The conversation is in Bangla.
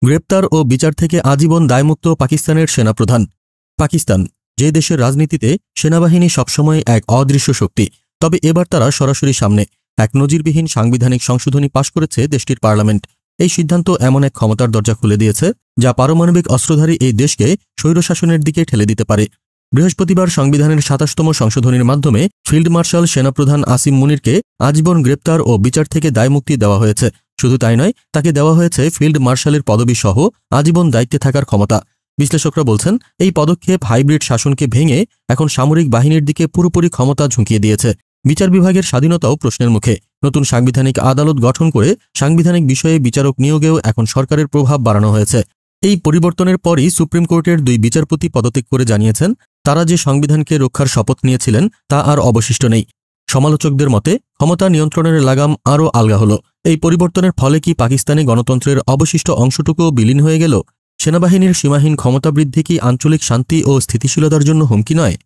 গ্রেপ্তার ও বিচার থেকে আজীবন দায়মুক্ত পাকিস্তানের সেনাপ্রধান। পাকিস্তান, যে দেশের রাজনীতিতে সেনাবাহিনী সবসময় এক অদৃশ্য শক্তি, তবে এবার তারা সরাসরি সামনে এক নজিরবিহীন সাংবিধানিক সংশোধনী পাশ করেছে দেশটির পার্লামেন্ট। এই সিদ্ধান্ত এমন এক ক্ষমতার দরজা খুলে দিয়েছে যা পারমাণবিক অস্ত্রধারী এই দেশকে স্বৈরশাসনের দিকে ঠেলে দিতে পারে। বৃহস্পতিবার সংবিধানের ২৭তম সংশোধনীর মাধ্যমে ফিল্ড মার্শাল সেনাপ্রধান আসিম মুনিরকে আজীবন গ্রেপ্তার ও বিচার থেকে দায়মুক্তি দেওয়া হয়েছে। শুধু তাই নয়, তাকে দেওয়া হয়েছে ফিল্ড মার্শালের পদবি সহ আজীবন দায়িত্বে থাকার ক্ষমতা। বিশ্লেষকরা বলছেন, এই পদক্ষেপ হাইব্রিড শাসনকে ভেঙে এখন সামরিক বাহিনীর দিকে পুরোপুরি ক্ষমতা ঝুঁকিয়ে দিয়েছে। বিচার বিভাগের স্বাধীনতাও প্রশ্নের মুখে। নতুন সাংবিধানিক আদালত গঠন করে সাংবিধানিক বিষয়ে বিচারক নিয়োগেও এখন সরকারের প্রভাব বাড়ানো হয়েছে। এই পরিবর্তনের পরই সুপ্রিম কোর্টের ২ বিচারপতি পদত্যাগ করে জানিয়েছেন, তারা যে সংবিধানকে রক্ষার শপথ নিয়েছিলেন তা আর অবশিষ্ট নেই। সমালোচকদের মতে ক্ষমতা নিয়ন্ত্রণের লাগাম আরও আলগা হলো। এই পরিবর্তনের ফলে কি পাকিস্তানি গণতন্ত্রের অবশিষ্ট অংশটুকুও বিলীন হয়ে গেল? সেনাবাহিনীর সীমাহীন ক্ষমতা বৃদ্ধি কি আঞ্চলিক শান্তি ও স্থিতিশীলতার জন্য হুমকি নয়?